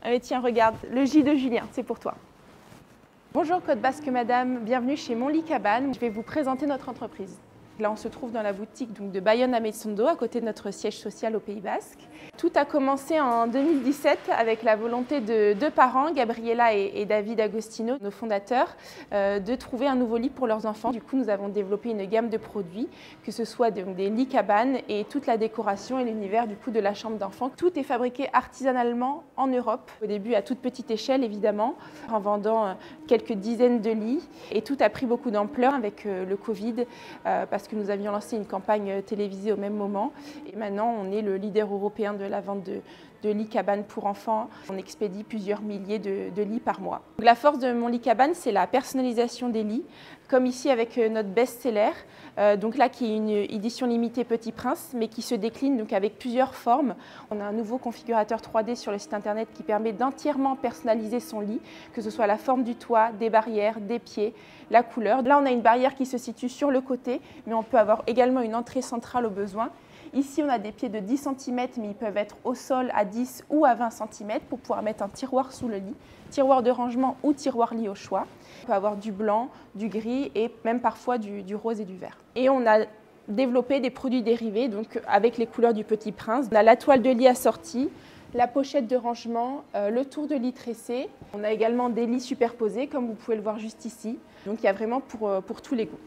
Allez, tiens, regarde, le J de Julien, c'est pour toi. Bonjour Côte Basque Madame, bienvenue chez Mon Lit Cabane. Je vais vous présenter notre entreprise. Là, on se trouve dans la boutique de Bayonne à Metsondo, à côté de notre siège social au Pays Basque. Tout a commencé en 2017 avec la volonté de deux parents, Gabriela et David Agostino, nos fondateurs, de trouver un nouveau lit pour leurs enfants. Du coup, nous avons développé une gamme de produits, que ce soit des lits cabanes et toute la décoration et l'univers de la chambre d'enfant. Tout est fabriqué artisanalement en Europe, au début à toute petite échelle évidemment, en vendant quelques dizaines de lits. Et tout a pris beaucoup d'ampleur avec le Covid, parce que nous avions lancé une campagne télévisée au même moment. Et maintenant, on est le leader européen de la vente de lits cabanes pour enfants. On expédie plusieurs milliers de lits par mois. La force de Mon Lit Cabane, c'est la personnalisation des lits, comme ici avec notre best-seller, donc là qui est une édition limitée Petit Prince, mais qui se décline donc avec plusieurs formes. On a un nouveau configurateur 3D sur le site internet qui permet d'entièrement personnaliser son lit, que ce soit la forme du toit, des barrières, des pieds, la couleur. Là, on a une barrière qui se situe sur le côté, mais on peut avoir également une entrée centrale au besoin. Ici, on a des pieds de 10 cm, mais ils peuvent être au sol à 10 ou à 20 cm pour pouvoir mettre un tiroir sous le lit, tiroir de rangement ou tiroir lit au choix. On peut avoir du blanc, du gris et même parfois du rose et du vert. Et on a développé des produits dérivés donc avec les couleurs du Petit Prince. On a la toile de lit assortie, la pochette de rangement, le tour de lit tressé. On a également des lits superposés, comme vous pouvez le voir juste ici. Donc il y a vraiment pour tous les goûts.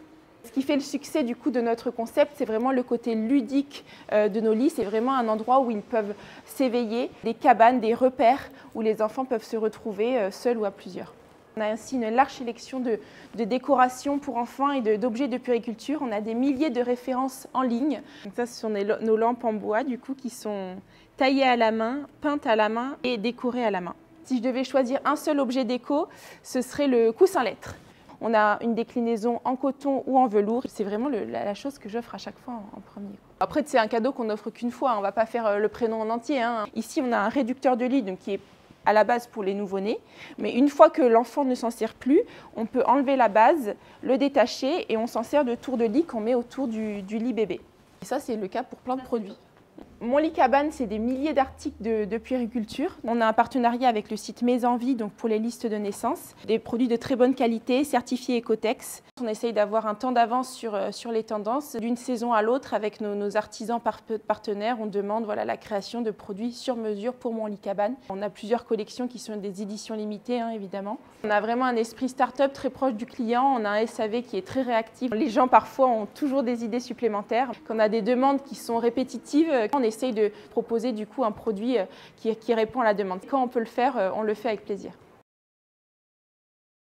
Ce qui fait le succès du coup de notre concept, c'est vraiment le côté ludique de nos lits. C'est vraiment un endroit où ils peuvent s'éveiller, des cabanes, des repères où les enfants peuvent se retrouver seuls ou à plusieurs. On a ainsi une large sélection de décorations pour enfants et d'objets de puériculture. On a des milliers de références en ligne. Donc ça, ce sont nos lampes en bois du coup qui sont taillées à la main, peintes à la main et décorées à la main. Si je devais choisir un seul objet déco, ce serait le coussin lettre. On a une déclinaison en coton ou en velours. C'est vraiment la chose que j'offre à chaque fois en premier. Après, c'est un cadeau qu'on n'offre qu'une fois. On ne va pas faire le prénom en entier. Ici, on a un réducteur de lit donc, qui est à la base pour les nouveau-nés. Mais une fois que l'enfant ne s'en sert plus, on peut enlever la base, le détacher et on s'en sert de tour de lit qu'on met autour du lit bébé. Et ça, c'est le cas pour plein de produits. Mon Lit Cabane, c'est des milliers d'articles de puériculture. On a un partenariat avec le site Mes Envies, donc pour les listes de naissance. Des produits de très bonne qualité, certifiés Ecotex. On essaye d'avoir un temps d'avance sur les tendances. D'une saison à l'autre, avec nos artisans partenaires, on demande la création de produits sur mesure pour Mon Lit Cabane. On a plusieurs collections qui sont des éditions limitées, évidemment. On a vraiment un esprit start-up très proche du client. On a un SAV qui est très réactif. Les gens, parfois, ont toujours des idées supplémentaires. Quand on a des demandes qui sont répétitives, on essaye de proposer du coup un produit qui répond à la demande. Quand on peut le faire, on le fait avec plaisir.